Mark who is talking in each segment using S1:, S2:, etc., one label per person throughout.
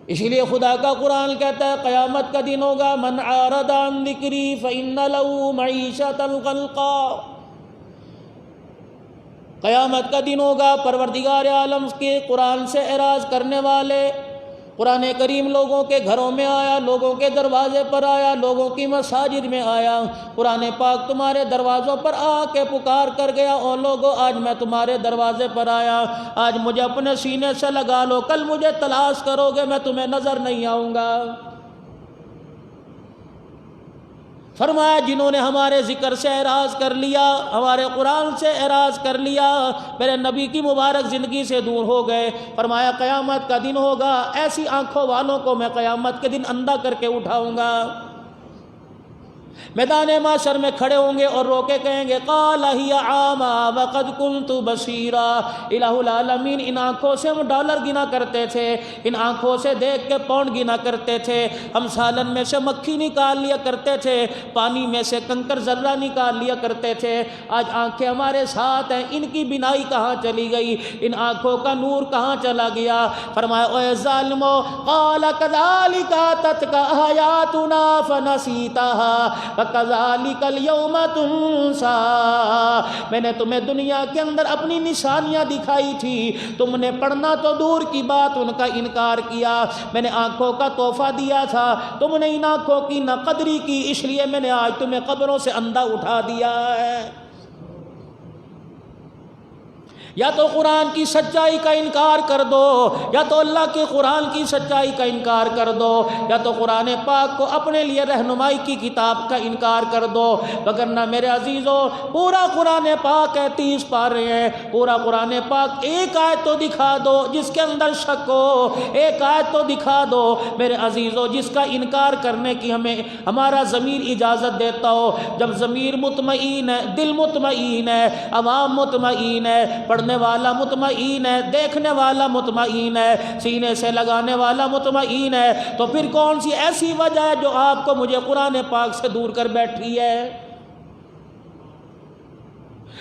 S1: اسی لیے خدا کا قرآن کہتا ہے قیامت کا دن ہوگا من اعرض عن ذکری فإن له معیشۃ ضنکا، قیامت کا دن ہوگا پروردگار عالم کے قرآن سے اعراض کرنے والے، قرآن کریم لوگوں کے گھروں میں آیا، لوگوں کے دروازے پر آیا، لوگوں کی مساجد میں آیا، قرآن پاک تمہارے دروازوں پر آ کے پکار کر گیا، او لوگو آج میں تمہارے دروازے پر آیا، آج مجھے اپنے سینے سے لگا لو، کل مجھے تلاش کرو گے میں تمہیں نظر نہیں آؤں گا۔ فرمایا جنہوں نے ہمارے ذکر سے اعراض کر لیا، ہمارے قرآن سے اعراض کر لیا، میرے نبی کی مبارک زندگی سے دور ہو گئے، فرمایا قیامت کا دن ہوگا ایسی آنکھوں والوں کو میں قیامت کے دن اندھا کر کے اٹھاؤں گا، میدان محشر میں کھڑے ہوں گے اور رو کے کہیں گے قال ہی عاما وقد كنت بصیرا، الہ العالمین ان آنکھوں سے ہم ڈالر گنا کرتے تھے، ان آنکھوں سے دیکھ کے پاؤنڈ گنا کرتے تھے، ہم سالن میں سے مکھی نکال لیا کرتے تھے، پانی میں سے کنکر ذرہ نکال لیا کرتے تھے، آج آنکھیں ہمارے ساتھ ہیں، ان کی بینائی کہاں چلی گئی، ان آنکھوں کا نور کہاں چلا گیا؟ فرمایا اے ظالمو قال كذلك اتتك آیاتنا فنسیتها وَكَذَلِكَ الْيَوْمَ تُنْسَى، میں نے تمہیں دنیا کے اندر اپنی نشانیاں دکھائی تھی، تم نے پڑھنا تو دور کی بات ان کا انکار کیا، میں نے آنکھوں کا تحفہ دیا تھا، تم نے ان آنکھوں کی نہ قدری کی، اس لیے میں نے آج تمہیں قبروں سے اندھا اٹھا دیا ہے۔ یا تو قرآن کی سچائی کا انکار کر دو، یا تو اللہ کے قرآن کی سچائی کا انکار کر دو، یا تو قرآن پاک کو اپنے لیے رہنمائی کی کتاب کا انکار کر دو، وگرنہ میرے عزیزو پورا قرآن پاک ہے 30 پارے ہیں، پورا قرآن پاک ایک آیت تو دکھا دو جس کے اندر شک ہو، ایک آیت تو دکھا دو میرے عزیزو جس کا انکار کرنے کی ہمیں ہمارا ضمیر اجازت دیتا ہو۔ جب ضمیر مطمئن ہے، دل مطمئن ہے، عوام مطمئن ہے، پڑھنے والا مطمئن ہے، دیکھنے والا مطمئن ہے، سینے سے لگانے والا مطمئن ہے، تو پھر کون سی ایسی وجہ ہے جو آپ کو مجھے قرآن پاک سے دور کر بیٹھی ہے؟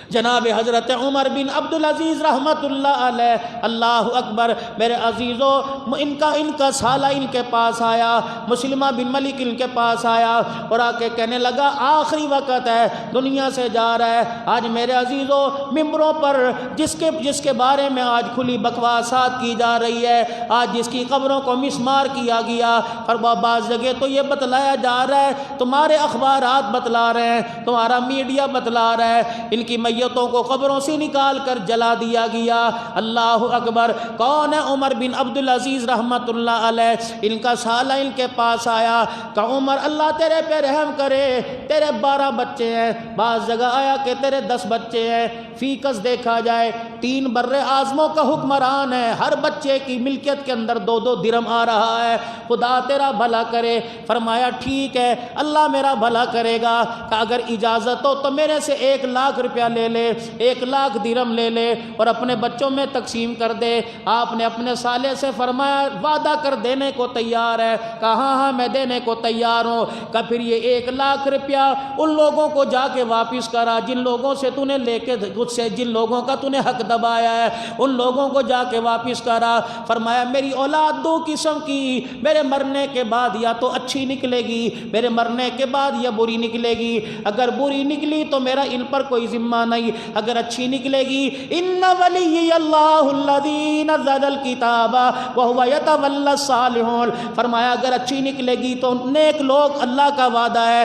S1: جناب حضرت عمر بن عبدالعزیز رحمت اللہ علیہ، اللہ اکبر، میرے عزیزو ان کا سالہ ان کے پاس آیا، مسلمہ بن ملک ان کے پاس آیا اور آ کے کہنے لگا آخری وقت ہے، دنیا سے جا رہا ہے، آج میرے عزیزو ممبروں پر جس کے بارے میں آج کھلی بکواسات کی جا رہی ہے، آج جس کی قبروں کو مسمار کیا گیا، اور بعض جگہ تو یہ بتلایا جا رہا ہے، تمہارے اخبارات بتلا رہے ہیں، تمہارا میڈیا بتلا رہا ہے، ان کی میتوں کو قبروں سے نکال کر جلا دیا گیا۔ اللہ اکبر، کون ہے؟ عمر بن عبدالعزیز رحمت اللہ علیہ، ان کا سالہ ان کے پاس آیا کہ عمر اللہ تیرے پہ رحم کرے، تیرے 12 بچے ہیں، بعض جگہ آیا کہ تیرے 10 بچے ہیں، فیکس دیکھا جائے 3 بر اعظموں کا حکمران ہے، ہر بچے کی ملکیت کے اندر 2 درہم آ رہا ہے، خدا تیرا بھلا کرے۔ فرمایا ٹھیک ہے اللہ میرا بھلا کرے گا، کہ اگر اجازت ہو تو میرے سے 1 لاکھ روپیہ لے لے، 1 لاکھ درہم لے لے اور اپنے بچوں میں تقسیم کر دے۔ آپ نے اپنے سالے سے فرمایا وعدہ کر دینے کو تیار ہے؟ کہا ہاں میں دینے کو تیار ہوں۔ کہ پھر یہ 1 لاکھ روپیہ ان لوگوں کو جا کے واپس کرا جن لوگوں سے تو نے لے کے جن لوگوں کا تو نے حق دبایا ہے، ان لوگوں کو جا کے واپس کرا۔ فرمایا میری اولاد 2 قسم کی، میرے مرنے کے بعد یا تو اچھی نکلے گی، میرے مرنے کے بعد یا بری نکلے گی، اگر بری نکلی تو میرا ان پر کوئی ذمہ نہیں، اگر اچھی نکلے گی ان ولی اللہ الذی نزل الکتاب وهو یتولی الصالحون۔ فرمایا اگر اچھی نکلے گی تو نیک لوگ اللہ کا وعدہ ہے،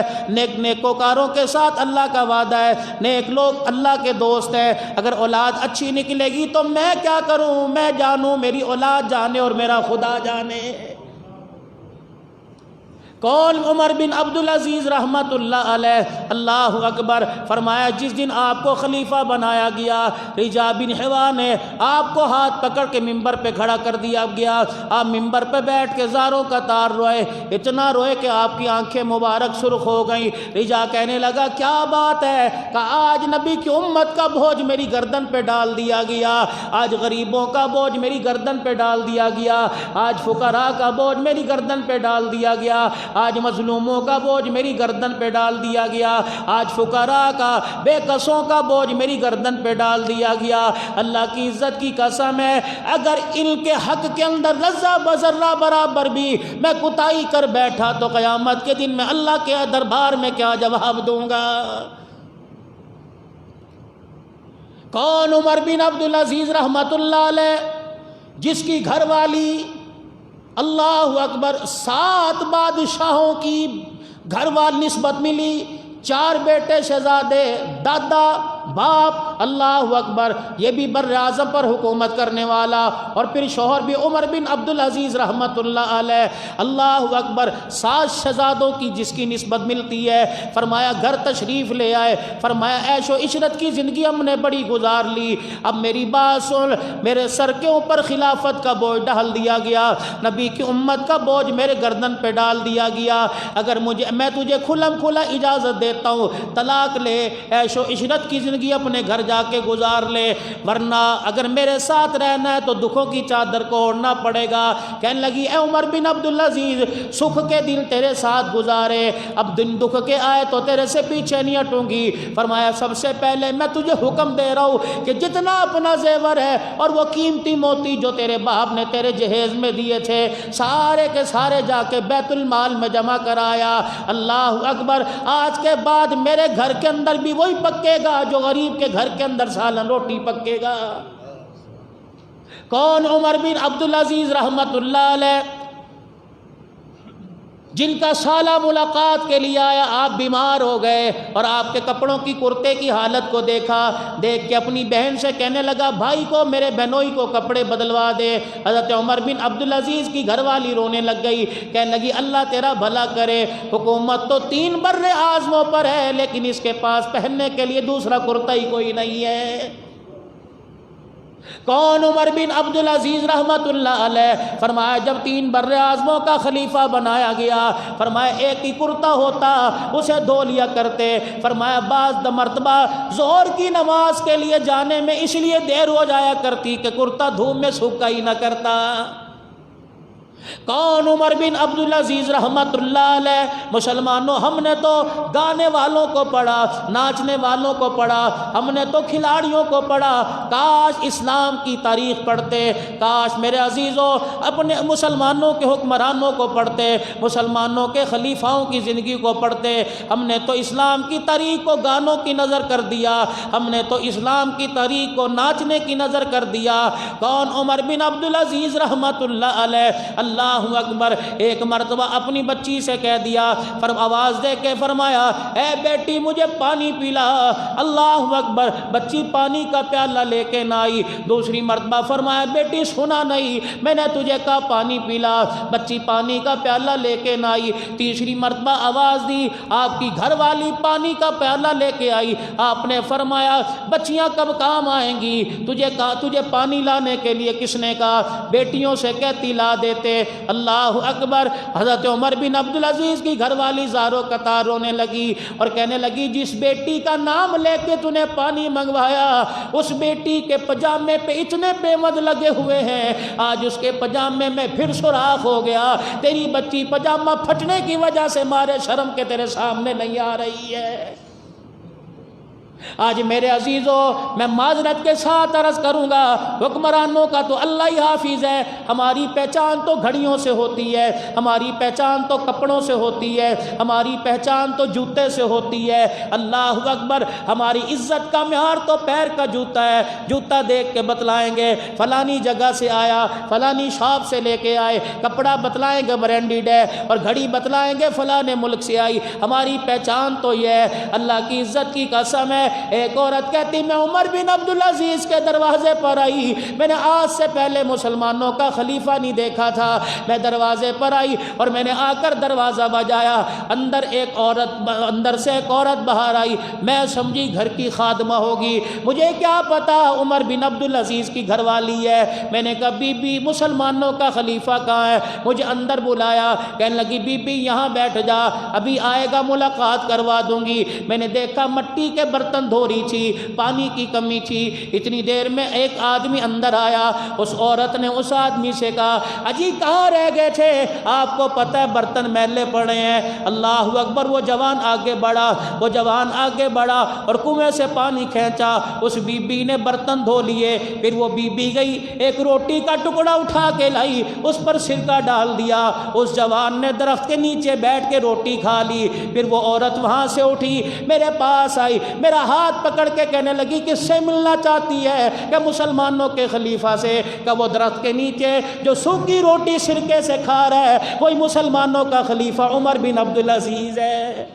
S1: نیکوکاروں کے ساتھ اللہ کا وعدہ ہے، نیک لوگ اللہ کے دوست ہیں۔ اگر اولاد اچھی نکلے گی تو میں کیا کروں؟ میں جانوں، میری اولاد جانے اور میرا خدا جانے۔ کون؟ عمر بن عبدالعزیز رحمت اللہ علیہ، اللہ اکبر۔ فرمایا جس دن آپ کو خلیفہ بنایا گیا، رجا بن حوا نے آپ کو ہاتھ پکڑ کے ممبر پہ کھڑا کر دیا گیا، آپ ممبر پہ بیٹھ کے زاروں کا تار روئے، اتنا روئے کہ آپ کی آنکھیں مبارک سرخ ہو گئیں۔ رجا کہنے لگا کیا بات ہے؟ کہ آج نبی کی امت کا بوجھ میری گردن پہ ڈال دیا گیا، آج غریبوں کا بوجھ میری گردن پہ ڈال دیا گیا، آج فقراء کا بوجھ میری گردن پہ ڈال دیا گیا، آج مظلوموں کا بوجھ میری گردن پہ ڈال دیا گیا، آج فقراء کا، بے کسوں کا بوجھ میری گردن پہ ڈال دیا گیا۔ اللہ کی عزت کی قسم ہے، اگر ان کے حق کے اندر لذہ بذرہ برابر بھی میں کوتاہی کر بیٹھا تو قیامت کے دن میں اللہ کے دربار میں کیا جواب دوں گا؟ کون؟ عمر بن عبدالعزیز رحمت اللہ علیہ، جس کی گھر والی، اللہ اکبر، 7 بادشاہوں کی گھر وال نسبت ملی، 4 بیٹے شہزادے، دادا، باپ، اللہ اکبر، یہ بھی بر اعظم پر حکومت کرنے والا، اور پھر شوہر بھی عمر بن عبدالعزیز رحمت اللہ علیہ، اللہ اکبر، 7 شہزادوں کی جس کی نسبت ملتی ہے۔ فرمایا گھر تشریف لے آئے، فرمایا عیش و عشرت کی زندگی ہم نے بڑی گزار لی، اب میری بات سن، میرے سر کے اوپر خلافت کا بوجھ ڈال دیا گیا، نبی کی امت کا بوجھ میرے گردن پہ ڈال دیا گیا، اگر میں تجھے کھلم کھلا اجازت دیتا ہوں، طلاق لے، عیش و عشرت کی زندگی اپنے گھر جا کے گزار لے، ورنہ اگر میرے ساتھ رہنا ہے تو دکھوں کی چادر کو اوڑھنا پڑے گا۔ کہنے لگی اے عمر بن عبدالعزیز، سکھ کے دن تیرے ساتھ گزارے، اب دن دکھ کے آئے تو تیرے سے پیچھے نہیں ہٹوں گی۔ فرمایا سب سے پہلے میں تجھے حکم دے رہا ہوں کہ جتنا اپنا زیور ہے اور وہ قیمتی موتی جو تیرے باپ نے تیرے جہیز میں دیے تھے، سارے کے سارے جا کے بیت المال میں جمع کرایا۔ اللہ اکبر، آج کے بعد میرے گھر کے اندر بھی وہی پکے گا جو غریب کے گھر کے اندر سالن روٹی پکے گا۔ کون؟ عمر بن عبدالعزیز رحمت اللہ علیہ، جن کا سالہ ملاقات کے لیے آیا، آپ بیمار ہو گئے اور آپ کے کپڑوں کی، کرتے کی حالت کو دیکھا، دیکھ کے اپنی بہن سے کہنے لگا بھائی کو، میرے بہنوئی کو کپڑے بدلوا دے۔ حضرت عمر بن عبدالعزیز کی گھر والی رونے لگ گئی، کہنے لگی اللہ تیرا بھلا کرے، حکومت تو 3 بر اعظموں پر ہے لیکن اس کے پاس پہننے کے لیے دوسرا کرتا ہی کوئی نہیں ہے۔ کون؟ عمر بن عبدالعزیز رحمت اللہ علیہ۔ فرمایا جب 3 بر اعظموں کا خلیفہ بنایا گیا، فرمایا ایک ہی کرتا ہوتا، اسے دھو لیا کرتے۔ فرمایا بعض مرتبہ ظہر کی نماز کے لیے جانے میں اس لیے دیر ہو جایا کرتی کہ کرتا دھوپ میں سوکھا ہی نہ کرتا۔ کون؟ عمر بن عبدالعزیز رحمت اللہ علیہ۔ مسلمانوں، ہم نے تو گانے والوں کو پڑھا، ناچنے والوں کو پڑھا، ہم نے تو کھلاڑیوں کو پڑھا، کاش اسلام کی تاریخ پڑھتے، کاش میرے عزیزوں اپنے مسلمانوں کے حکمرانوں کو پڑھتے، مسلمانوں کے خلیفاؤں کی زندگی کو پڑھتے۔ ہم نے تو اسلام کی تاریخ کو گانوں کی نظر کر دیا، ہم نے تو اسلام کی تاریخ کو ناچنے کی نظر کر دیا۔ کون؟ عمر بن عبدالعزیز رحمت اللہ علیہ۔ اللہ اکبر، ایک مرتبہ اپنی بچی سے کہہ دیا، آواز دے کے فرمایا اے بیٹی مجھے پانی پلا۔ اللہ اکبر، بچی پانی کا پیالہ لے کے نہ آئی۔ دوسری مرتبہ فرمایا بیٹی سنا نہیں، میں نے تجھے کہا پانی پلا، بچی پانی کا پیالہ لے کے نہ آئی۔ تیسری مرتبہ آواز دی، آپ کی گھر والی پانی کا پیالہ لے کے آئی۔ آپ نے فرمایا بچیاں کب کام آئیں گی؟ تجھے پانی لانے کے لیے کس نے کہا؟ بیٹیوں سے کہتی لا دیتے۔ اللہ اکبر، حضرت عمر بن عبدالعزیز کی گھر والی زاروں قطار رونے لگی اور کہنے لگی جس بیٹی کا نام لے کے تو نے پانی منگوایا، اس بیٹی کے پجامے پہ اتنے پیمد لگے ہوئے ہیں، آج اس کے پجامے میں پھر سوراخ ہو گیا۔ تیری بچی پجامہ پھٹنے کی وجہ سے مارے شرم کے تیرے سامنے نہیں آ رہی ہے۔ آج میرے عزیزوں میں معذرت کے ساتھ عرض کروں گا، حکمرانوں کا تو اللہ ہی حافظ ہے، ہماری پہچان تو گھڑیوں سے ہوتی ہے، ہماری پہچان تو کپڑوں سے ہوتی ہے، ہماری پہچان تو جوتے سے ہوتی ہے۔ اللہ اکبر، ہماری عزت کا معیار تو پیر کا جوتا ہے، جوتا دیکھ کے بتلائیں گے فلانی جگہ سے آیا، فلانی شاپ سے لے کے آئے، کپڑا بتلائیں گے برانڈیڈ ہے، اور گھڑی بتلائیں گے فلانے ملک سے آئی۔ ہماری پہچان تو یہ ہے۔ اللہ کی عزت کی قسم ہے، ایک عورت کہتی میں عمر بن عبدالعزیز کے دروازے پر آئی، میں نے آج سے پہلے مسلمانوں کا خلیفہ نہیں دیکھا تھا، میں دروازے پر آئی اور میں نے آ کر دروازہ بجایا، اندر سے ایک عورت باہر آئی، میں سمجھی گھر کی خادمہ ہوگی، مجھے کیا پتا عمر بن عبدالعزیز کی گھر والی ہے۔ میں نے کہا بی بی مسلمانوں کا خلیفہ کہاں ہے؟ مجھے اندر بلایا، کہنے لگی بی بی یہاں بیٹھ جا، ابھی آئے گا ملاقات کروا دوں گی۔ میں نے دیکھا مٹی کے برتن برتن دھو رہی تھی، پانی کی کمی تھی۔ اتنی دیر میں ایک آدمی اندر آیا، اس عورت نے اس آدمی سے کہا اجی کہاں رہ گئے تھے، آپ کو پتہ ہے برتن میلے پڑے ہیں۔ اللہ اکبر، وہ جوان آگے بڑھا اور کنویں سے پانی کھینچا، اس بی بی نے برتن دھو لیے۔ پھر وہ بی بی گئی، ایک روٹی کا ٹکڑا اٹھا کے لائی، اس پر سرکہ ڈال دیا، اس جوان نے درخت کے نیچے بیٹھ کے روٹی کھا لی۔ پھر وہ عورت وہاں سے اٹھی، میرے پاس آئی، میرا ہاتھ پکڑ کے کہنے لگی کس سے ملنا چاہتی ہے؟ کہ مسلمانوں کے خلیفہ سے۔ کہ وہ درخت کے نیچے جو سوکھی روٹی سرکے سے کھا رہا ہے کوئی مسلمانوں کا خلیفہ عمر بن عبدالعزیز ہے۔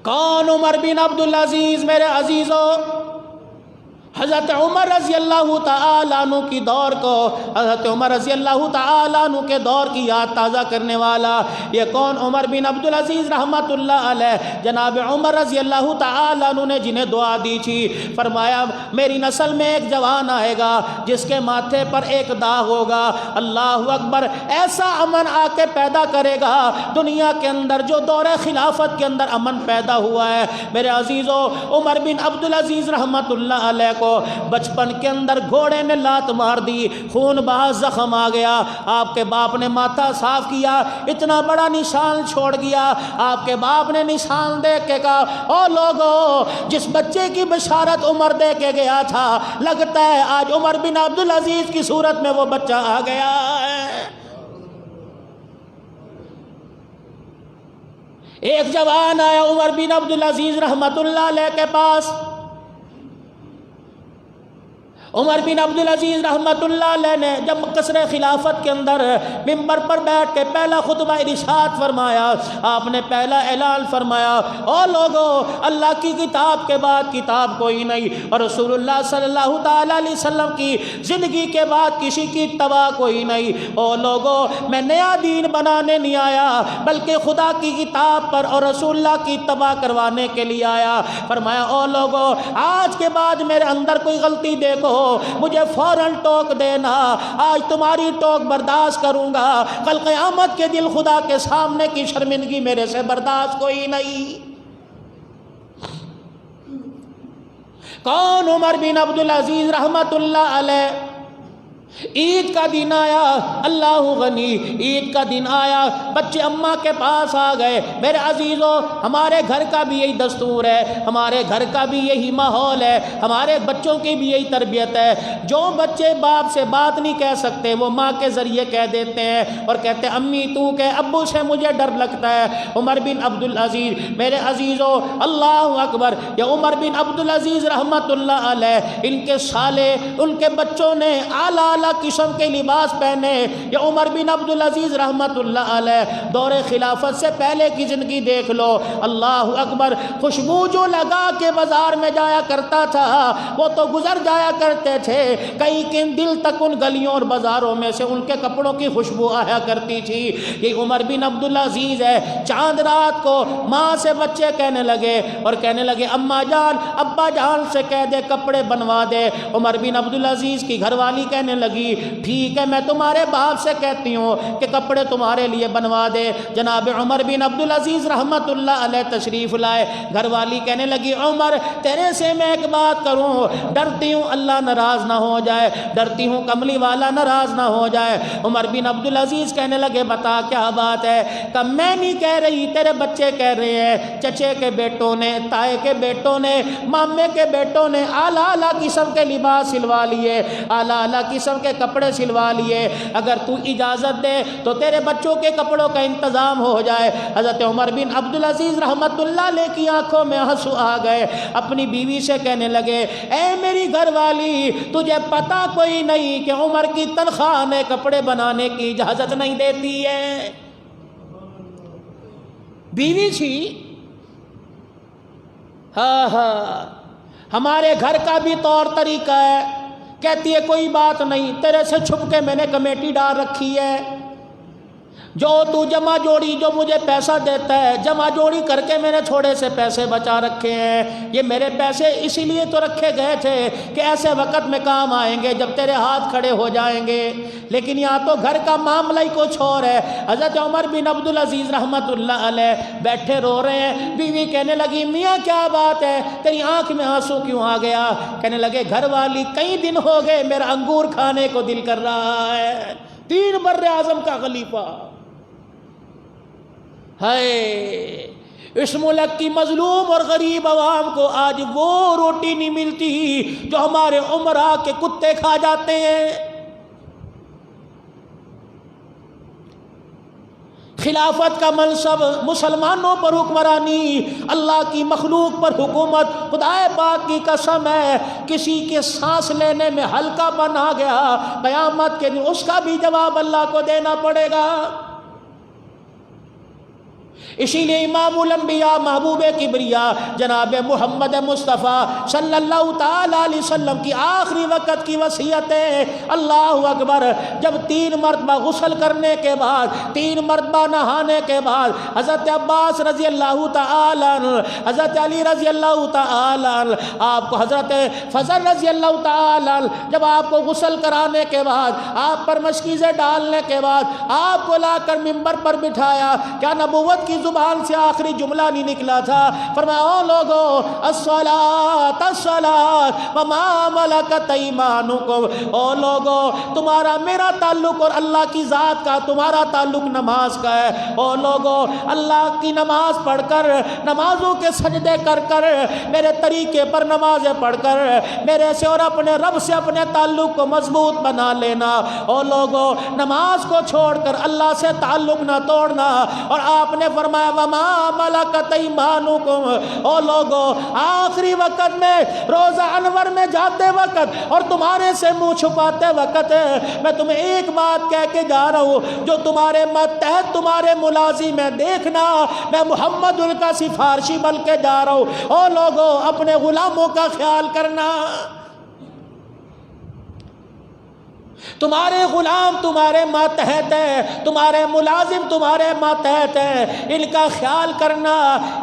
S1: کون عمر بن عبدالعزیز میرے عزیزوں؟ حضرت عمر رضی اللہ تعالیٰ عنہ کی دور کو، حضرت عمر رضی اللہ تعالیٰ عنہ کے دور کی یاد تازہ کرنے والا یہ کون؟ عمر بن عبدالعزیز رحمت اللہ علیہ۔ جناب عمر رضی اللہ تعالیٰ عنہ نے جنہیں دعا دی تھی، فرمایا میری نسل میں ایک جوان آئے گا جس کے ماتھے پر ایک داغ ہوگا، اللہ اکبر، ایسا امن آ کے پیدا کرے گا دنیا کے اندر جو دور خلافت کے اندر امن پیدا ہوا ہے۔ میرے عزیزوں، عمر بن عبدالعزیز رحمت اللہ علیہ کو بچپن کے اندر گھوڑے نے لات مار دی، خون بہا، زخم آ گیا۔ آپ کے باپ نے ماتھا صاف کیا، اتنا بڑا نشان چھوڑ گیا۔ آپ کے باپ نے نشان دیکھ کے کہا او لوگو، جس بچے کی بشارت عمر دے کے گیا تھا، لگتا ہے آج عمر بن عبدالعزیز کی صورت میں وہ بچہ آ گیا ہے۔ ایک جوان آیا عمر بن عبدالعزیز رحمت اللہ علیہ کے پاس۔ عمر بن عبدالعزیز رحمت اللہ علیہ نے جب قصر خلافت کے اندر ممبر پر بیٹھ کے پہلا خطبہ ارشاد فرمایا، آپ نے پہلا اعلان فرمایا او لوگو، اللہ کی کتاب کے بعد کتاب کوئی نہیں، اور رسول اللہ صلی اللہ تعالیٰ علیہ وسلم کی زندگی کے بعد کسی کی اتباع کوئی نہیں۔ او لوگو، میں نیا دین بنانے نہیں آیا بلکہ خدا کی کتاب پر اور رسول اللہ کی اتباع کروانے کے لیے آیا۔ فرمایا او لوگو، آج کے بعد میرے اندر کوئی غلطی دیکھو مجھے فوراً ٹوک دینا، آج تمہاری ٹوک برداشت کروں گا، کل قیامت کے دن خدا کے سامنے کی شرمندگی میرے سے برداشت کوئی نہیں۔ کون؟ عمر بن عبدالعزیز رحمت اللہ علیہ۔ عید کا دن آیا، اللہ غنی، عید کا دن آیا، بچے اماں کے پاس آ گئے۔ میرے عزیزوں، ہمارے گھر کا بھی یہی دستور ہے، ہمارے گھر کا بھی یہی ماحول ہے، ہمارے بچوں کی بھی یہی تربیت ہے۔ جو بچے باپ سے بات نہیں کہہ سکتے وہ ماں کے ذریعے کہہ دیتے ہیں اور کہتے ہیں امی تو کہہ، ابو سے مجھے ڈر لگتا ہے۔ عمر بن عبدالعزیز میرے عزیزوں، اللہ اکبر، یہ عمر بن عبدالعزیز رحمت اللہ علیہ، ان کے سالے، ان کے بچوں نے اعلیٰ قسم کے لباس پہنے۔ یہ عمر بن عبدالعزیز رحمت اللہ علیہ دور خلافت سے پہلے کی زندگی دیکھ لو، اللہ اکبر، خوشبو جو لگا کے بازار میں جایا کرتا تھا وہ تو گزر جایا کرتے تھے، کئی کن دل تک ان گلیوں اور بازاروں میں سے ان کے کپڑوں کی خوشبو آیا کرتی تھی۔ یہ عمر بن عبدالعزیز ہے۔ چاند رات کو ماں سے بچے کہنے لگے اور کہنے لگے اماں جان، ابا جان سے کہہ دے کپڑے بنوا دے۔ عمر بن عبدالعزیز کی گھر والی کہنے لگی ٹھیک ہے، میں تمہارے باپ سے کہتی ہوں کہ کپڑے تمہارے لیے بنوا دے۔ جناب عمر بن عبدالعزیز رحمت اللہ علیہ تشریف لائے۔ گھر والی کہنے لگی عمر، تیرے سے میں ایک بات کروں، ڈرتی ہوں اللہ ناراض نہ ہو جائے، ڈرتی ہوں کملی والا ناراض نہ ہو جائے۔ عمر بن عبدالعزیز کہنے لگے بتا کیا بات ہے؟ کہ میں نہیں کہہ رہی، تیرے بچے کہہ رہے ہیں، چچے کے بیٹوں نے، تائے کے بیٹوں نے، مامے کے بیٹوں نے اعلیٰ اعلیٰ قسم کے لباس سلوا لیے، اعلیٰ اعلیٰ قسم کے کپڑے سلوا لیے، اگر تو اجازت دے تو تیرے بچوں کے کپڑوں کا انتظام ہو جائے۔ حضرت عمر بن عبدالعزیز رحمت اللہ علیہ کی آنکھوں میں آنسو آ گئے، اپنی بیوی سے کہنے لگے اے میری گھر والی، تجھے پتہ کوئی نہیں کہ عمر کی تنخواہ نے کپڑے بنانے کی اجازت نہیں دیتی ہے؟ بیوی تھی، ہاں، ہمارے گھر کا بھی طور طریقہ ہے، کہتی ہے کوئی بات نہیں، تیرے سے چھپ کے میں نے کمیٹی ڈال رکھی ہے، جو تو جمع جوڑی جو مجھے پیسہ دیتا ہے، جمع جوڑی کر کے میں نے تھوڑے سے پیسے بچا رکھے ہیں، یہ میرے پیسے اسی لیے تو رکھے گئے تھے کہ ایسے وقت میں کام آئیں گے جب تیرے ہاتھ کھڑے ہو جائیں گے۔ لیکن یہاں تو گھر کا معاملہ ہی کچھ اور ہے۔ حضرت عمر بن عبدالعزیز رحمۃ اللہ علیہ بیٹھے رو رہے ہیں، بیوی کہنے لگی میاں کیا بات ہے، تیری آنکھ میں آنسو کیوں آ گیا؟ کہنے لگے گھر والی کئی دن ہو گئے میرا انگور کھانے کو دل کر رہا ہے۔ 3 بر اعظم کا خلیفہ، ہائے اس ملک کی مظلوم اور غریب عوام کو آج وہ روٹی نہیں ملتی جو ہمارے عمرا کے کتے کھا جاتے ہیں۔ خلافت کا منصب، مسلمانوں پر حکمرانی، اللہ کی مخلوق پر حکومت، خدا پاک کی قسم ہے کسی کے سانس لینے میں ہلکا پن آ گیا، قیامت کے دن اس کا بھی جواب اللہ کو دینا پڑے گا۔ اسی لیے امام الانبیاء محبوب کبریا جناب محمد مصطفیٰ صلی اللہ تعالی علیہ وسلم کی آخری وقت کی وصیت ہے، اللہ اکبر، جب 3 مرتبہ غسل کرنے کے بعد، 3 مرتبہ نہانے کے بعد، حضرت عباس رضی اللہ تعالی عنہ، حضرت علی رضی اللہ تعالی عنہ، آپ کو حضرت فضل رضی اللہ تعالی عنہ، جب آپ کو غسل کرانے کے بعد، آپ پر مشکیزیں ڈالنے کے بعد، آپ کو لا کر منبر پر بٹھایا، کیا نبوت کی زبان سے آخری جملہ نہیں نکلا تھا؟ فرمایا او لوگو الصلاۃ الصلاۃ وما ملکت ایمانکم، او لوگو تمہارا میرا تعلق اور اللہ کی ذات کا تمہارا تعلق نماز کا ہے، او لوگو اللہ کی نماز پڑھ کر، نمازوں کے سجدے کر کر، میرے طریقے پر نمازیں پڑھ کر میرے سے اور اپنے رب سے اپنے تعلق کو مضبوط بنا لینا۔ او لوگو نماز کو چھوڑ کر اللہ سے تعلق نہ توڑنا۔ اور آپ نے فرمایا وما ملکت ایمانکم، او لوگو آخری وقت میں روزہ انور میں جاتے وقت اور تمہارے سے منہ چھپاتے وقت میں تمہیں ایک بات کہہ کے جا رہا ہوں، جو تمہارے ماتحت تمہارے ملازم ہے، دیکھنا میں محمد ان کا سفارشی بن کے جا رہا ہوں۔ او لوگو اپنے غلاموں کا خیال کرنا، تمہارے غلام تمہارے ماتحت ہیں، تمہارے ملازم تمہارے ماتحت ہیں، ان کا خیال کرنا،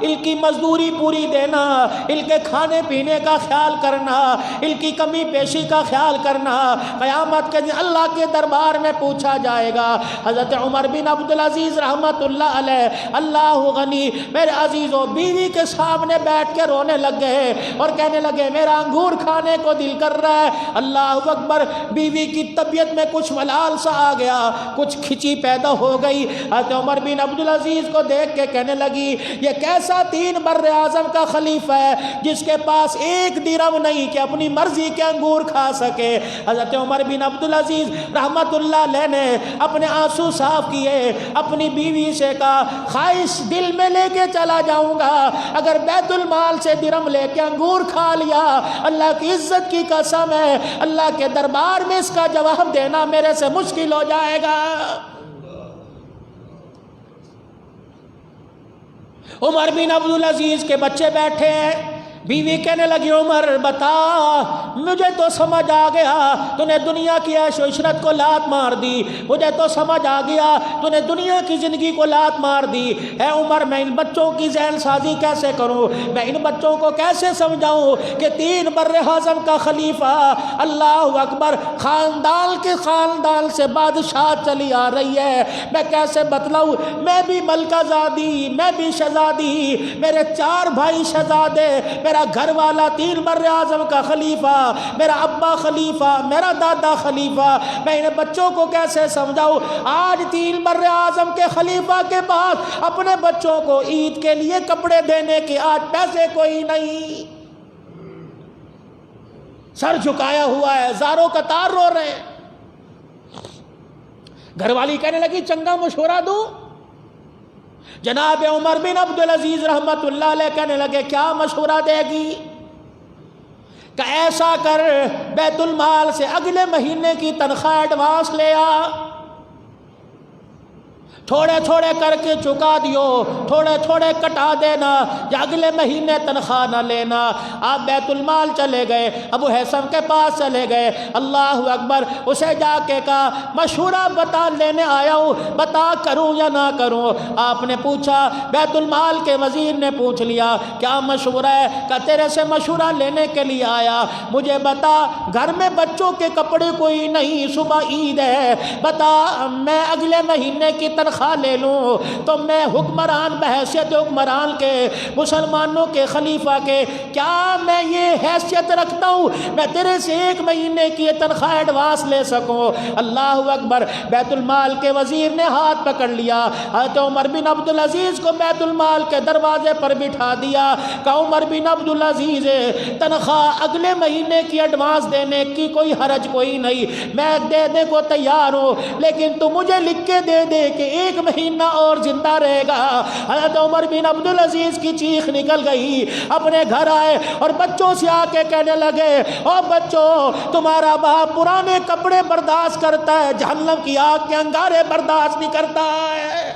S1: ان کی مزدوری پوری دینا، ان کے کھانے پینے کا خیال کرنا، ان کی کمی پیشی کا خیال کرنا۔ قیامت کے دن اللہ کے دربار میں پوچھا جائے گا۔ حضرت عمر بن عبدالعزیز رحمۃ اللہ علیہ، اللہ غنی، میرے عزیزوں، بیوی کے سامنے بیٹھ کے رونے لگ گئے اور کہنے لگے میرا انگور کھانے کو دل کر رہا ہے۔ اللہ اکبر، بیوی کی طبیعت میں کچھ ملال سا آ گیا، کچھ کھچی پیدا ہو گئی۔ حضرت عمر بن عبدالعزیز کو دیکھ کے کہنے لگی یہ کیسا 3 بر اعظم کا خلیفہ ہے جس کے پاس 1 درہم نہیں کہ اپنی مرضی کے انگور کھا سکے۔ حضرت عمر بن عبدالعزیز رحمت اللہ علیہ نے اپنے آنسو صاف کیے، اپنی بیوی سے کہا خواہش دل میں لے کے چلا جاؤں گا، اگر بیت المال سے درہم لے کے انگور کھا لیا، اللہ کی عزت کی قسم ہے اللہ کے دربار میں اس کا جواب دینا میرے سے مشکل ہو جائے گا۔ عمر بن عبدالعزیز کے بچے بیٹھے ہیں، بیوی کہنے لگی عمر بتا، مجھے تو سمجھ آ گیا تو نے دنیا کی عیش و عشرت کو لات مار دی، مجھے تو سمجھ آ گیا تو نے دنیا کی زندگی کو لات مار دی۔ اے عمر میں ان بچوں کی ذہن سازی کیسے کروں، میں ان بچوں کو کیسے سمجھاؤں کہ 3 بر اعظم کا خلیفہ، اللہ اکبر، خاندان سے بادشاہ چلی آ رہی ہے، میں کیسے بتلاؤں؟ میں بھی ملکہ زادی، میں بھی شہزادی، میرے 4 بھائی شہزادے، میرا گھر والا 3 بر اعظم کا خلیفہ، میرا ابا خلیفہ، میرا دادا خلیفہ، میں ان بچوں کو کیسے سمجھاؤں؟ آج 3 بر اعظم کے خلیفہ کے پاس اپنے بچوں کو عید کے لیے کپڑے دینے کے آج پیسے کوئی نہیں، سر جھکایا ہوا ہے، زاروں قطار رو رہے ہیں۔ گھر والی کہنے لگی چنگا مشورہ دوں؟ جناب عمر بن عبدالعزیز رحمت اللہ علیہ کہنے لگے کیا مشورہ دے گی؟ کہ ایسا کر بیت المال سے اگلے مہینے کی تنخواہ ایڈوانس لے آ، تھوڑے تھوڑے کر کے چکا دیو، تھوڑے تھوڑے کٹا دینا، یا اگلے مہینے تنخواہ نہ لینا۔ آپ بیت المال چلے گئے، ابو حیثم کے پاس چلے گئے، اللہ اکبر، اسے جا کے کہا مشورہ بتا لینے آیا ہوں، بتا کروں یا نہ کروں؟ آپ نے پوچھا، بیت المال کے وزیر نے پوچھ لیا کیا مشورہ ہے؟ کہ تیرے سے مشورہ لینے کے لیے آیا، مجھے بتا گھر میں بچوں کے کپڑے کوئی نہیں، صبح عید ہے، بتا میں اگلے مہینے کی تنخواہ لے لوں تو میں حکمران بحیثیت حکمران کے، مسلمانوں کے خلیفہ کے، کیا میں یہ حیثیت رکھتا ہوں میں تیرے سے ایک مہینے کی تنخواہ ایڈوانس لے سکوں؟ اللہ اکبر۔ بیت المال کے وزیر نے ہاتھ پکڑ لیا، حضرت عمر بن عبدالعزیز کو بیت المال کے دروازے پر بٹھا دیا کہ عمر بن عبدالعزیز تنخواہ اگلے مہینے کی ایڈوانس دینے کی کوئی حرج کوئی نہیں، میں دینے کو تیار ہوں، لیکن تو مجھے لکھ کے دے دے کہ ایک مہینہ اور زندہ رہے گا۔ حضرت عمر بن عبدالعزیز کی چیخ نکل گئی، اپنے گھر آئے اور بچوں سے آ کے کہنے لگے او بچوں، تمہارا باپ پرانے کپڑے برداشت کرتا ہے، جہنم کی آگ کے انگارے برداشت نہیں کرتا ہے۔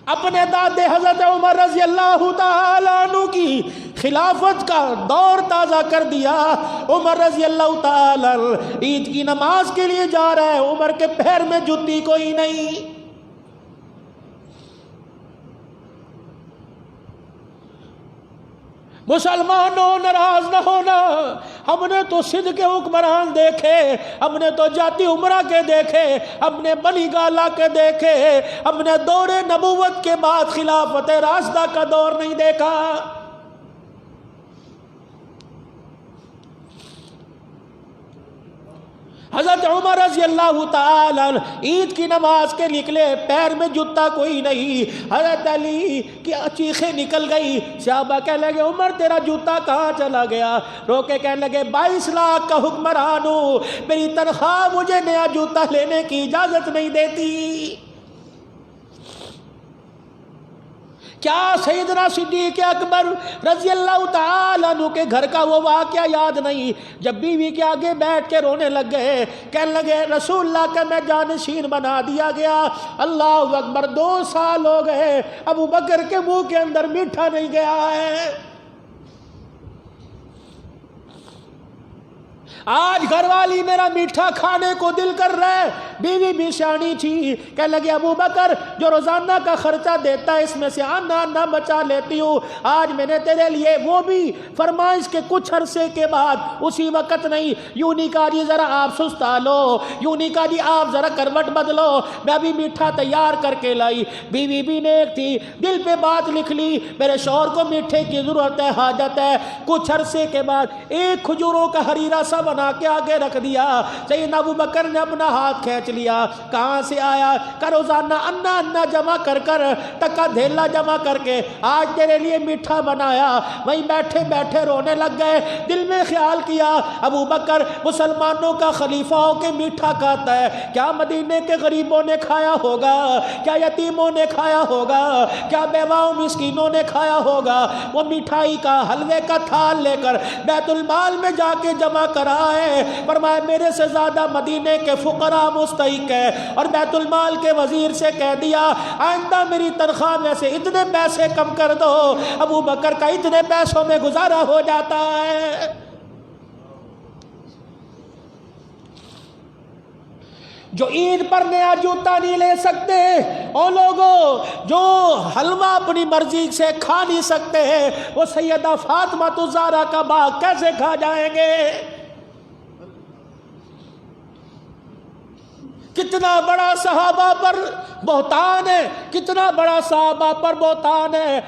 S1: اپنے دادے حضرت عمر رضی اللہ تعالیٰ عنہ کی خلافت کا دور تازہ کر دیا۔ عمر رضی اللہ تعالیٰ عید کی نماز کے لیے جا رہا ہے، عمر کے پیر میں جوتی کوئی نہیں۔ مسلمانوں ناراض نہ ہونا، ہم نے تو سندھ کے حکمران دیکھے، ہم نے تو جاتی عمرہ کے دیکھے، ہم نے بنی گالا کے دیکھے، ہم نے دور نبوت کے بعد خلافت راشدہ کا دور نہیں دیکھا۔ حضرت عمر رضی اللہ تعالیٰ عید کی نماز کے نکلے، پیر میں جوتا کوئی نہیں۔ حضرت علی کی چیخیں نکل گئی، صحابہ کہنے لگے عمر تیرا جوتا کہاں چلا گیا؟ رو کے کہنے لگے 22 لاکھ کا حکمران ہوں، میری تنخواہ مجھے نیا جوتا لینے کی اجازت نہیں دیتی۔ کیا سیدنا صدیق اکبر رضی اللہ تعالیٰ عنہ کے گھر کا وہ واقعہ یاد نہیں؟ جب بیوی کے آگے بیٹھ کے رونے لگ گئے، کہنے لگے رسول اللہ کا میں جانشین بنا دیا گیا، اللہ اکبر، 2 سال ہو گئے ابو بکر کے منہ کے اندر میٹھا نہیں گیا ہے۔ آج گھر والی میرا میٹھا کھانے کو دل کر رہا ہے۔ بیوی بھی سیانی تھی، کہنے لگے ابو بکر جو روزانہ کا خرچہ دیتا ہے اس میں سے آنا بچا لیتی ہوں، آج میں نے تیرے لیے وہ بھی فرمائش کے کچھ عرصے کے بعد اسی وقت نہیں، یوں نہیں کہا جی ذرا آپ سستا لو، یوں نہیں کہا جی آپ ذرا کروٹ بدلو، میں ابھی میٹھا تیار کر کے لائی۔ بیوی بھی نیک تھی، دل پہ بات لکھ لی میرے شوہر کو میٹھے کی ضرورت ہے، حاجت ہے۔ کچھ عرصے کے بعد ایک کھجوروں کا ہریرا سا بنا کے آگے رکھ دیا۔ سیدنا ابو بکر نے اپنا ہاتھ کھینچ لیا، کہاں سے آیا؟ کہ روزانہ انا جمع کر کر ٹکا دھیلا جمع کر کے آج تیرے لیے میٹھا بنایا۔ وہیں بیٹھے بیٹھے رونے لگ گئے، دل میں خیال کیا ابو بکر مسلمانوں کا خلیفہ ہو کے میٹھا کھاتا ہے، کیا مدینے کے غریبوں نے کھایا ہوگا؟ کیا یتیموں نے کھایا ہوگا؟ کیا بیواؤں مسکینوں نے کھایا ہوگا؟ وہ مٹھائی کا حلوے کا تھال لے کر بیت المال میں جا کے جمع کرا ہے، فرمایا میرے سے زیادہ مدینے کے فقراء مستحق ہے، اور بیت المال کے وزیر سے کہہ دیا آئندہ میری تنخواہ میں سے اتنے پیسے کم کر دو۔ ابو بکر کا اتنے پیسوں میں گزارا ہو جاتا ہے۔ جو عید پر نیا جوتا نہیں لے سکتے، او لوگوں جو حلوہ اپنی مرضی سے کھا نہیں سکتے، وہ سیدہ فاطمہ الزہرا کا باغ کیسے کھا جائیں گے؟ کتنا بڑا صحابہ پر بہتان ہے، کتنا بڑا صحابہ پر بہتان ہے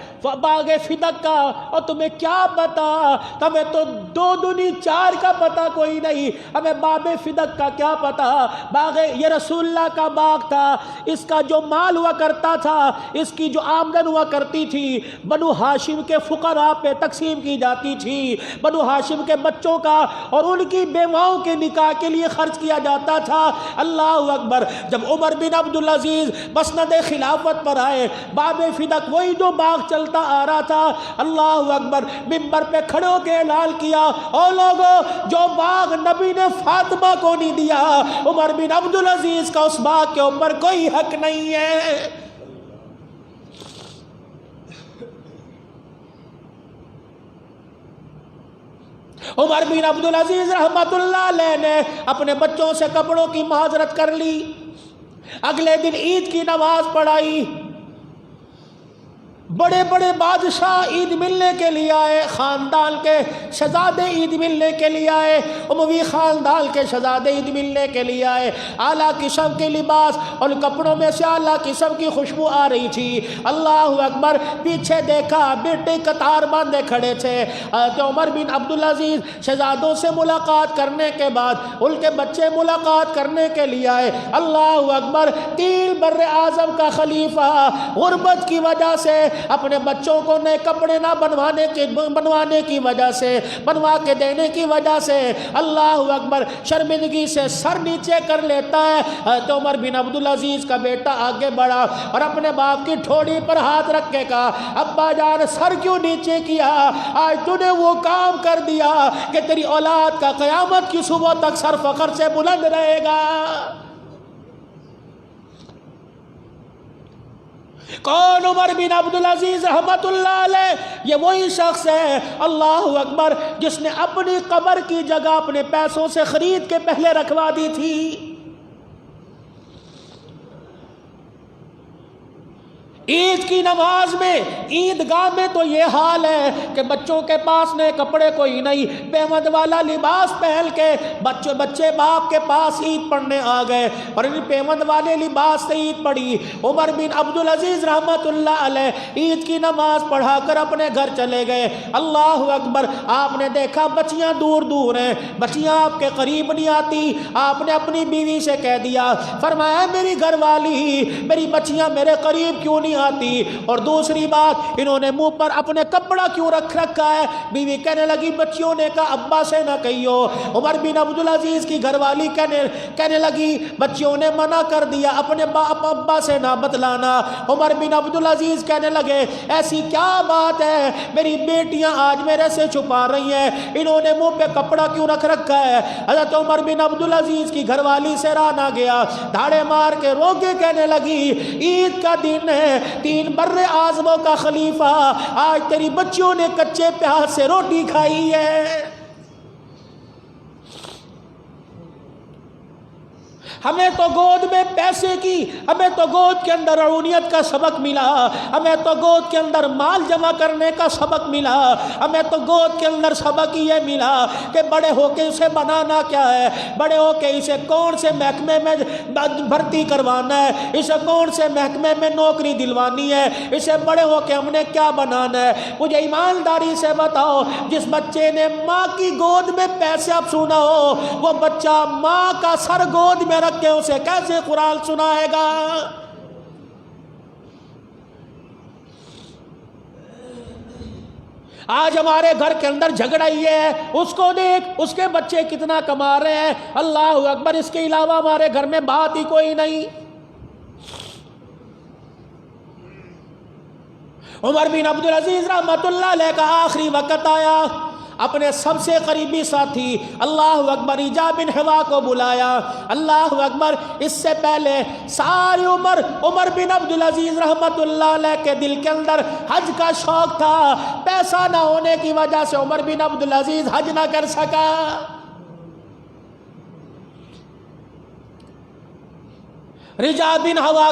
S1: باغ فدق کا، اور تمہیں کیا پتا؟ تمہیں تو 2 دنی 4 کا پتا کوئی نہیں، ہمیں باب فدق کا کیا پتا؟ باغ یہ رسول اللہ کا باغ تھا، اس کا جو مال ہوا کرتا تھا، اس کی جو آمدن ہوا کرتی تھی، بنو ہاشم کے فقراء پہ تقسیم کی جاتی تھی، بنو ہاشم کے بچوں کا اور ان کی بیواؤں کے نکاح کے لیے خرچ کیا جاتا تھا۔ اللہ اکبر۔ جب عمر بن عبدالعزیز مسند خلافت پر آئے، باب فدق وہی جو باغ چلتا آتا آ رہا تھا، اللہ اکبر، منبر پہ کھڑے ہو کے اعلان کیا، او لوگوں، جو باغ نبی نے فاطمہ کو نہیں دیا، عمر بن عبدالعزیز کا اس باغ کے اوپر کوئی حق نہیں ہے۔ عمر بن عبدالعزیز رحمت اللہ علیہ نے اپنے بچوں سے کپڑوں کی معذرت کر لی، اگلے دن عید کی نماز پڑھائی، بڑے بڑے بادشاہ عید ملنے کے لیے آئے، خاندان کے شہزادے عید ملنے کے لیے آئے، اموی خاندان کے شہزادے عید ملنے کے لیے آئے، اعلیٰ قسم کے لباس اور کپڑوں میں سے اعلیٰ قسم کی خوشبو آ رہی تھی۔ اللہ اکبر، پیچھے دیکھا بیٹے قطار باندھے کھڑے تھے۔ حضرت عمر بن عبدالعزیز شہزادوں سے ملاقات کرنے کے بعد ان کے بچے ملاقات کرنے کے لیے آئے۔ اللہ اکبر، تین بر اعظم کا خلیفہ غربت کی وجہ سے اپنے بچوں کو نئے کپڑے نہ بنوانے کی وجہ سے، بنوا کے دینے کی وجہ سے، اللہ اکبر، شرمندگی سے سر نیچے کر لیتا ہے۔ حضرت عمر بن عبدالعزیز کا بیٹا آگے بڑھا اور اپنے باپ کی ٹھوڑی پر ہاتھ رکھ کے کہا، ابا جان سر کیوں نیچے کیا؟ آج تو نے وہ کام کر دیا کہ تیری اولاد کا قیامت کی صبح تک سر فخر سے بلند رہے گا۔ کون؟ عمر بن عبدالعزیز رحمت اللہ علیہ۔ یہ وہی شخص ہے، اللہ اکبر، جس نے اپنی قبر کی جگہ اپنے پیسوں سے خرید کے پہلے رکھوا دی تھی۔ عید کی نماز میں، عیدگاہ میں تو یہ حال ہے کہ بچوں کے پاس نئے کپڑے کوئی نہیں، پیوند والا لباس پہن کے بچے باپ کے پاس عید پڑھنے آ گئے اور ان پیوند والے لباس سے عید پڑھی۔ عمر بن عبدالعزیز رحمت اللہ علیہ عید کی نماز پڑھا کر اپنے گھر چلے گئے۔ اللہ اکبر، آپ نے دیکھا بچیاں دور دور ہیں، بچیاں آپ کے قریب نہیں آتی۔ آپ نے اپنی بیوی سے کہہ دیا، فرمایا میری گھر والی، میری بچیاں میرے قریب کیوں نہیں آتی؟ اور دوسری بات، انہوں نے منہ پر اپنے کپڑا کیوں رکھا ہے؟ بیوی کہنے لگی، بچیوں نے کہا ابا سے نہ کہیو۔ عمر بن عبدالعزیز کی گھر والی کہنے لگی، بچیوں نے منع کر دیا، اپنے ابا سے نہ بتلانا۔ عمر بن عبدالعزیز کہنے لگے، ایسی کیا بات ہے، میری بیٹیاں آج میرے سے چھپا رہی ہیں، انہوں نے منہ پہ کپڑا کیوں رکھا ہے؟ حضرت عمر بن عبدالعزیز کی گھر والی سے رہا نہ گیا، دھاڑے مار کے رو کے کہنے لگی، عید کا دن ہے، تین بر اعظموں کا خلیفہ، آج تیری بچیوں نے کچے پیاز سے روٹی کھائی ہے۔ ہمیں تو گود میں پیسے کی، ہمیں تو گود کے اندر رعونیت کا سبق ملا، ہمیں تو گود کے اندر مال جمع کرنے کا سبق ملا، ہمیں تو گود کے اندر سبق یہ ملا کہ بڑے ہو کے اسے بنانا کیا ہے، بڑے ہو کے اسے کون سے محکمے میں بھرتی کروانا ہے، اسے کون سے محکمے میں نوکری دلوانی ہے، اسے بڑے ہو کے ہم نے کیا بنانا ہے۔ مجھے ایمانداری سے بتاؤ، جس بچے نے ماں کی گود میں پیسے اب سنا ہو، وہ بچہ ماں کا سر گود میں رکھ کہ اسے کیسے قرآن سنائے گا؟ آج ہمارے گھر کے اندر جھگڑا ہی ہے، اس کو دیکھ، اس کے بچے کتنا کما رہے ہیں، اللہ اکبر، اس کے علاوہ ہمارے گھر میں بات ہی کوئی نہیں۔ عمر بن عبدالعزیز رحمت اللہ علیہ کا آخری وقت آیا، اپنے سب سے قریبی ساتھی اللہ اکبر رجا بن حوا کو بلایا۔ اللہ اکبر، اس سے پہلے ساری عمر عمر بن عبدالعزیز رحمت اللہ علیہ کے دل کے اندر حج کا شوق تھا، پیسہ نہ ہونے کی وجہ سے عمر بن عبدالعزیز حج نہ کر سکا۔ رجا بن حوا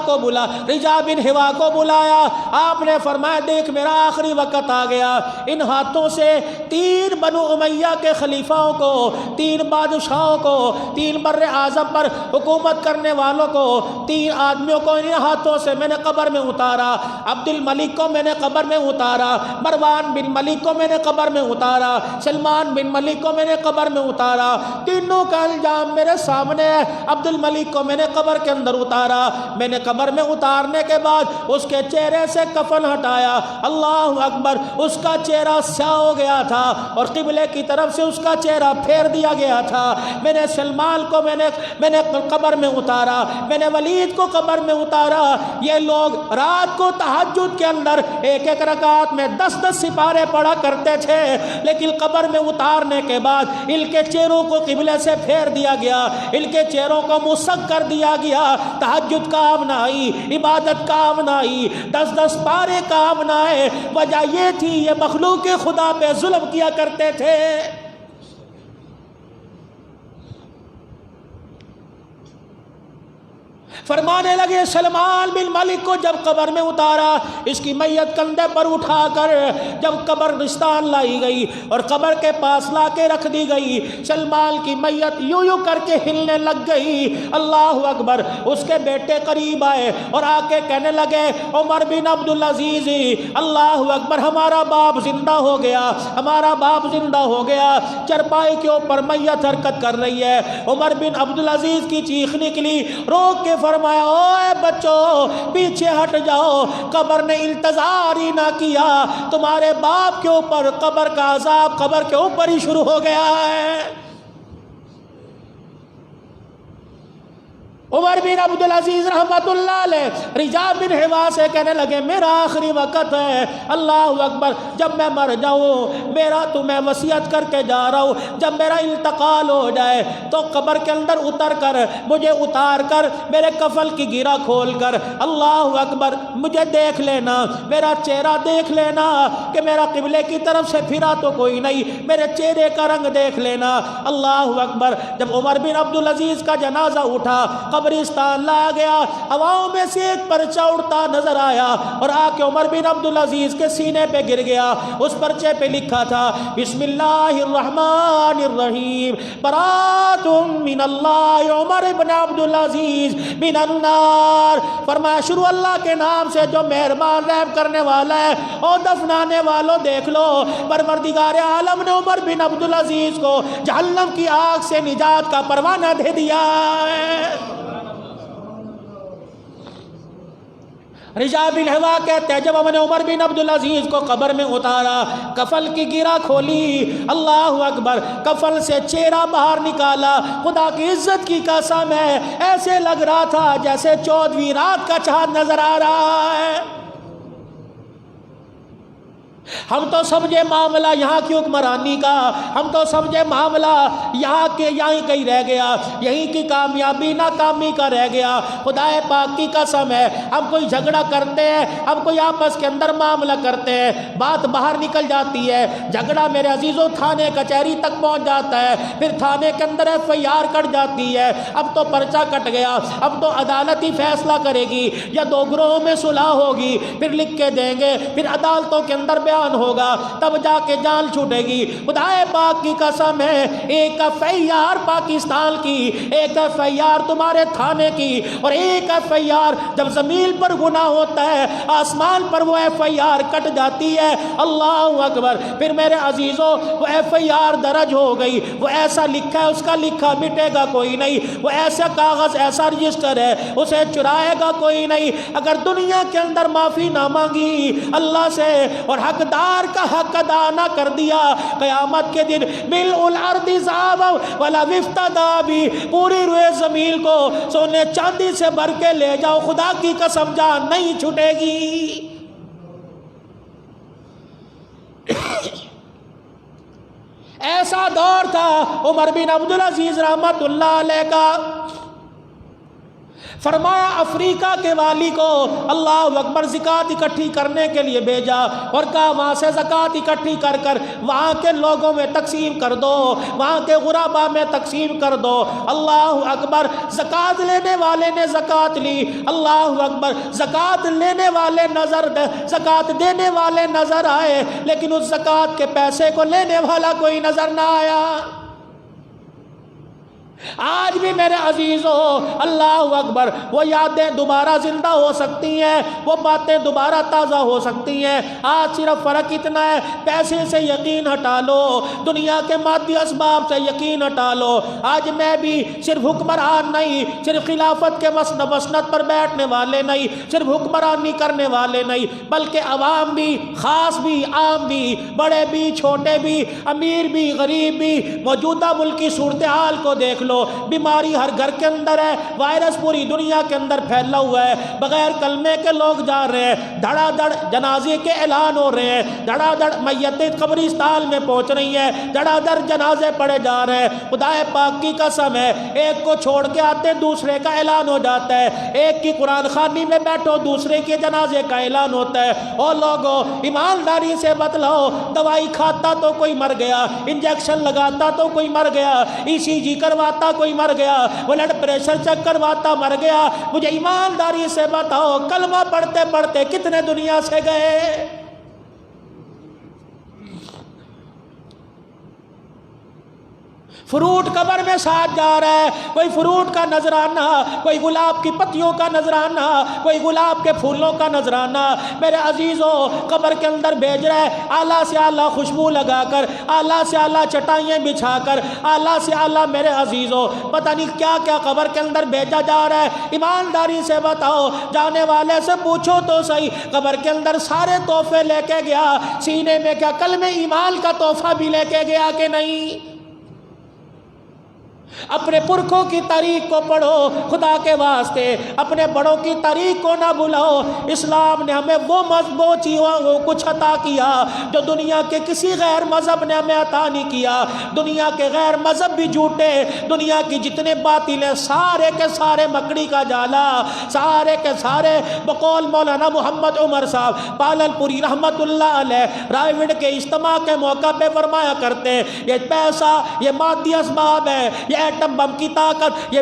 S1: کو بلایا، آپ نے فرمایا، دیکھ میرا آخری وقت آ گیا، ان ہاتھوں سے تین بنو امیہ کے خلیفاؤں کو، تین بادشاہوں کو، تین بر اعظم پر حکومت کرنے والوں کو، تین آدمیوں کو ان ہاتھوں سے میں نے قبر میں اتارا۔ عبد الملک کو میں نے قبر میں اتارا، مروان بن ملک کو میں نے قبر میں اتارا، سلمان بن ملک کو میں نے قبر میں اتارا۔ تینوں کا الزام میرے سامنے ہے۔ عبد الملک کو میں نے قبر کے اندر اتارا، اتارا. میں نے قبر میں اتارنے کے بعد اس کے چہرے سے کفن ہٹایا. اللہ اکبر. اس کا چہرہ سیاہ ہو گیا تھا اور قبلے کی طرف سے اس کا چہرہ پھیر دیا گیا تھا. میں نے سلمان کو میں نے قبر میں اتارا. میں نے ولید کو قبر میں اتارا. یہ لوگ رات کو تہجد کے اندر ایک ایک رکعت میں 10 سپارے پڑھا کرتے تھے، لیکن قبر میں اتارنے کے بعد ان کے چہروں کو قبلے سے پھیر دیا گیا، ان کے چہروں کو مسک کر دیا گیا. تہجد کام نہ آئی، عبادت کام نہ آئی، 10 پارے کام نہ آئے. وجہ یہ تھی یہ مخلوق خدا پہ ظلم کیا کرتے تھے. فرمانے لگے سلمان بن ملک کو جب قبر میں اتارا، اس کی میت کندھے پر اٹھا کر جب قبرستان لائی گئی اور قبر کے پاس لا کے رکھ دی گئی، سلمان کی میت یوں یوں کر کے ہلنے لگ گئی. اللہ اکبر. اس کے بیٹے قریب آئے اور آ کے کہنے لگے عمر بن عبدالعزیز، اللہ اکبر، ہمارا باپ زندہ ہو گیا، ہمارا باپ زندہ ہو گیا. چرپائی کے اوپر میت حرکت کر رہی ہے. عمر بن عبدالعزیز کی چیخ نکلی. روک کے فرمایا اوے بچو پیچھے ہٹ جاؤ. قبر نے انتظار ہی نہ کیا، تمہارے باپ کے اوپر قبر کا عذاب قبر کے اوپر ہی شروع ہو گیا ہے. عمر بن عبدالعزیز رحمت اللہ علیہ رجا بن حوا سے کہنے لگے میرا آخری وقت ہے. اللہ اکبر. جب میں مر جاؤں میرا تو میں وصیت کر کے جا رہا ہوں، جب میرا انتقال ہو جائے تو قبر کے اندر اتر کر مجھے اتار کر میرے کفن کی گرہ کھول کر اللہ اکبر مجھے دیکھ لینا، میرا چہرہ دیکھ لینا کہ میرا قبلے کی طرف سے پھرا تو کوئی نہیں، میرے چہرے کا رنگ دیکھ لینا. اللہ اکبر. جب عمر بن عبدالعزیز کا جنازہ اٹھا قبرستان لایا گیا، ہواؤں میں سے ایک پرچہ اڑتا نظر آیا اور آ کے عمر بن عبدالعزیز کے سینے پہ گر گیا. اس پرچے پہ لکھا تھا بسم اللہ الرحمن الرحیم برات من اللہ عمر بن عبدالعزیز من النار. فرمایا شروع اللہ کے نام سے جو مہربان رحم کرنے والا ہے، اور دفنانے والوں دیکھ لو پروردگار عالم نے عمر بن عبدالعزیز کو جہنم کی آگ سے نجات کا پروانہ دے دیا ہے. رجا بن حوا کہتے ہیں جب ہم نے عمر بن عبدالعزیز کو قبر میں اتارا، کفن کی گرہ کھولی، اللہ اکبر، کفن سے چہرہ باہر نکالا، خدا کی عزت کی قسم ہے ایسے لگ رہا تھا جیسے 14ویں رات کا چاند نظر آ رہا ہے. ہم تو سمجھے معاملہ یہاں کی حکمرانی کا، ہم تو سمجھے معاملہ یہاں کے یہیں کہیں رہ گیا، یہیں کی کامیابی ناکامی کا رہ گیا. خدا پاک کی قسم ہے ہم کوئی جھگڑا کرتے ہیں، ہم کوئی آپس کے اندر معاملہ کرتے ہیں، بات باہر نکل جاتی ہے، جھگڑا میرے عزیزوں تھانے کچہری تک پہنچ جاتا ہے، پھر تھانے کے اندر FIR کٹ جاتی ہے. اب تو پرچہ کٹ گیا، اب تو عدالت ہی فیصلہ کرے گی یا دو گروہوں میں صلح ہوگی، پھر لکھ کے دیں گے، پھر عدالتوں کے اندر بیان ہوگا، تب جا کے جان چھوٹے گی. خدا پاک کی قسم ہے ایک FIR پاکستان کی، ایک FIR تمہارے تھانے کی، اور ایک FIR جب زمین پر گناہ ہوتا ہے آسمان پر وہ FIR کٹ جاتی ہے. اللہ اکبر. پھر میرے عزیزوں وہ FIR درج ہو گئی، وہ ایسا لکھا ہے اس کا لکھا مٹے گا کوئی نہیں، وہ ایسا کاغذ ایسا رجسٹر ہے اسے چرائے گا کوئی نہیں. اگر دنیا کے اندر معافی نہ مانگی اللہ سے اور حقدار کا حق ادا نہ کر دیا، قیامت کے دن ملء الارض ذهبا ولا افتدى بھی پوری روئے زمین کو سونے چاندی سے بھر کے لے جاؤ، خدا کی قسم جان نہیں چھٹے گی. ایسا دور تھا عمر بن عبدالعزیز رحمت اللہ علیہ کا. فرمایا افریقہ کے والی کو اللہ اکبر زکوٰۃ اکٹھی کرنے کے لیے بھیجا اور کہا وہاں سے زکوٰۃ اکٹھی کر کر وہاں کے لوگوں میں تقسیم کر دو، وہاں کے غربا میں تقسیم کر دو. اللہ اکبر. زکوٰۃ لینے والے نے زکوٰۃ لی، اللہ اکبر. زکوٰۃ لینے والے زکوٰۃ دینے والے نظر آئے، لیکن اس زکوٰۃ کے پیسے کو لینے والا کوئی نظر نہ آیا. آج آج بھی میرے عزیزو اللہ اکبر وہ یادیں دوبارہ زندہ ہو سکتی ہیں، وہ باتیں دوبارہ تازہ ہو سکتی ہیں۔ آج صرف فرق اتنا ہے، پیسے سے یقین ہٹا لو، دنیا کے مادی اسباب سے یقین ہٹا لو۔ آج میں بھی صرف حکمران نہیں، صرف خلافت کے مسند پر بیٹھنے والے نہیں، صرف حکمرانی کرنے والے نہیں، بلکہ عوام بھی، خاص بھی، عام بھی، بڑے بھی، چھوٹے بھی، امیر بھی، غریب بھی، موجودہ ملک کی صورتحال کو دیکھ لو۔ بیماری ہر گھر کے اندر ہے، وائرس پوری دنیا کے اندر پھیلا ہوا ہے، بغیر کلمے کے لوگ جا رہے ہیں، دھڑا دھڑ جنازے کے اعلان ہو رہے ہیں، دھڑا دھڑ میتیں قبرستان میں پہنچ رہی ہیں، دھڑا دھڑ جنازے پڑے جا رہے ہیں۔ خدا پاک کی قسم ہے، ایک کو چھوڑ کے آتے دوسرے کا اعلان ہو جاتا ہے، ایک کی قرآن خوانی میں بیٹھو دوسرے کے جنازے کا اعلان ہوتا ہے۔ اور لوگوں ایمانداری سے بتلاؤ، دوائی کھاتا تو کوئی مر گیا، انجیکشن لگاتا تو کوئی مر گیا، ECG کرواتا کوئی مر گیا، بلڈ پریشر چیک کرواتا مر گیا۔ مجھے ایمانداری سے بتاؤ کلمہ پڑھتے پڑھتے کتنے دنیا سے گئے؟ فروٹ قبر میں ساتھ جا رہا ہے، کوئی فروٹ کا نذرانہ، کوئی گلاب کی پتیوں کا نذرانہ، کوئی گلاب کے پھولوں کا نذرانہ میرے عزیزوں قبر کے اندر بھیج رہا ہے، اعلیٰ سے اعلیٰ خوشبو لگا کر، اعلیٰ سے اعلیٰ چٹائیاں بچھا کر، اعلیٰ سے اعلیٰ میرے عزیزوں پتہ نہیں کیا کیا قبر کے اندر بھیجا جا رہا ہے۔ ایمانداری سے بتاؤ، جانے والے سے پوچھو تو صحیح، قبر کے اندر سارے تحفے لے کے گیا، سینے میں کیا کلمہ ایمان کا تحفہ بھی لے کے گیا کہ نہیں؟ اپنے پرکھوں کی تاریخ کو پڑھو خدا کے واسطے، اپنے بڑوں کی تاریخ کو نہ بھلاؤ۔ اسلام نے ہمیں وہ چیزوں کچھ عطا کیا جو دنیا کے کسی غیر مذہب نے ہمیں عطا نہیں کیا۔ دنیا کے غیر مذہب بھی جھوٹے، دنیا کی جتنے باطلیں سارے کے سارے مکڑی کا جالا، سارے کے سارے بقول مولانا محمد عمر صاحب پالن پوری رحمت اللہ علیہ رائے وڈ کے اجتماع کے موقع پہ فرمایا کرتے، یہ پیسہ یہ مادی اسباب ہے، یہ ایٹم بم کی طاقت یہ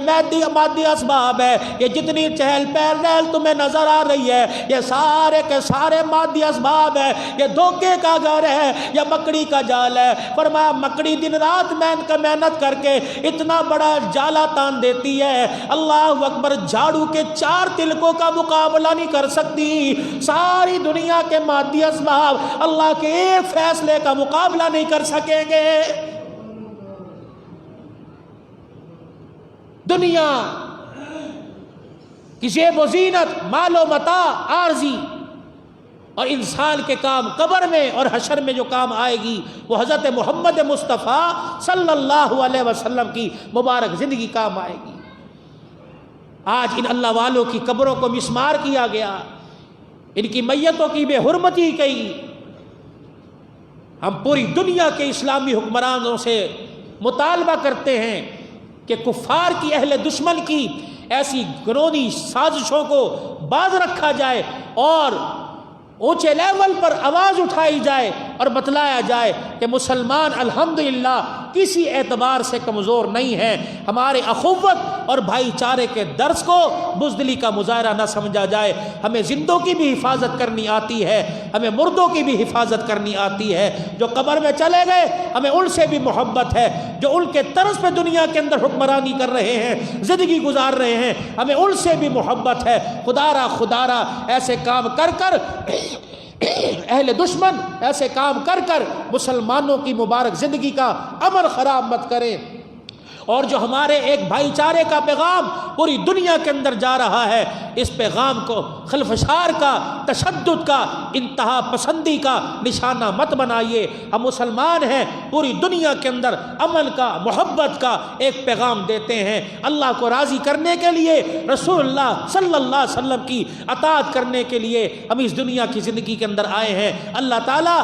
S1: مادی اسباب ہے، یہ جتنی چہل پہل تمہیں نظر آ رہی ہے یہ سارے کے سارے مادی اسباب ہے، یہ دھوکے کا گھر ہے، یہ مکڑی کا جال ہے۔ فرمایا مکڑی دن رات محنت کر کے اتنا بڑا جالا تان دیتی ہے، اللہ اکبر، جھاڑو کے 4 تلکوں کا مقابلہ نہیں کر سکتی۔ ساری دنیا کے مادی اسباب اللہ کے ایک فیصلے کا مقابلہ نہیں کر سکیں گے۔ دنیا کی زیب و زینت، مال و متاع عارضی، اور انسان کے کام قبر میں اور حشر میں جو کام آئے گی وہ حضرت محمد مصطفیٰ صلی اللہ علیہ وسلم کی مبارک زندگی کام آئے گی۔ آج ان اللہ والوں کی قبروں کو مسمار کیا گیا، ان کی میتوں کی بے حرمتی کی۔ ہم پوری دنیا کے اسلامی حکمرانوں سے مطالبہ کرتے ہیں کہ کفار کی اہل دشمن کی ایسی گرونی سازشوں کو باز رکھا جائے اور اونچے لیول پر آواز اٹھائی جائے اور بتلایا جائے کہ مسلمان الحمدللہ کسی اعتبار سے کمزور نہیں ہے۔ ہمارے اخوت اور بھائی چارے کے درس کو بزدلی کا مظاہرہ نہ سمجھا جائے۔ ہمیں زندوں کی بھی حفاظت کرنی آتی ہے، ہمیں مردوں کی بھی حفاظت کرنی آتی ہے۔ جو قبر میں چلے گئے ہمیں ان سے بھی محبت ہے، جو ان کے طرز پہ دنیا کے اندر حکمرانی کر رہے ہیں، زندگی گزار رہے ہیں، ہمیں ان سے بھی محبت ہے۔ خدا را ایسے کام کر کر اہل دشمن ایسے کام کر کر مسلمانوں کی مبارک زندگی کا امن خراب مت کریں۔ اور جو ہمارے ایک بھائی چارے کا پیغام پوری دنیا کے اندر جا رہا ہے، اس پیغام کو خلفشار کا، تشدد کا، انتہا پسندی کا نشانہ مت بنائیے۔ ہم مسلمان ہیں، پوری دنیا کے اندر امن کا، محبت کا ایک پیغام دیتے ہیں۔ اللہ کو راضی کرنے کے لیے، رسول اللہ صلی اللہ علیہ وسلم کی اطاعت کرنے کے لیے ہم اس دنیا کی زندگی کے اندر آئے ہیں۔ اللہ تعالیٰ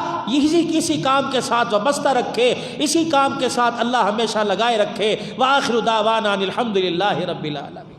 S1: کسی کام کے ساتھ وابستہ رکھے، اسی کام کے ساتھ اللہ ہمیشہ لگائے رکھے۔ وآخر دعوانا الحمدللہ رب العالمین۔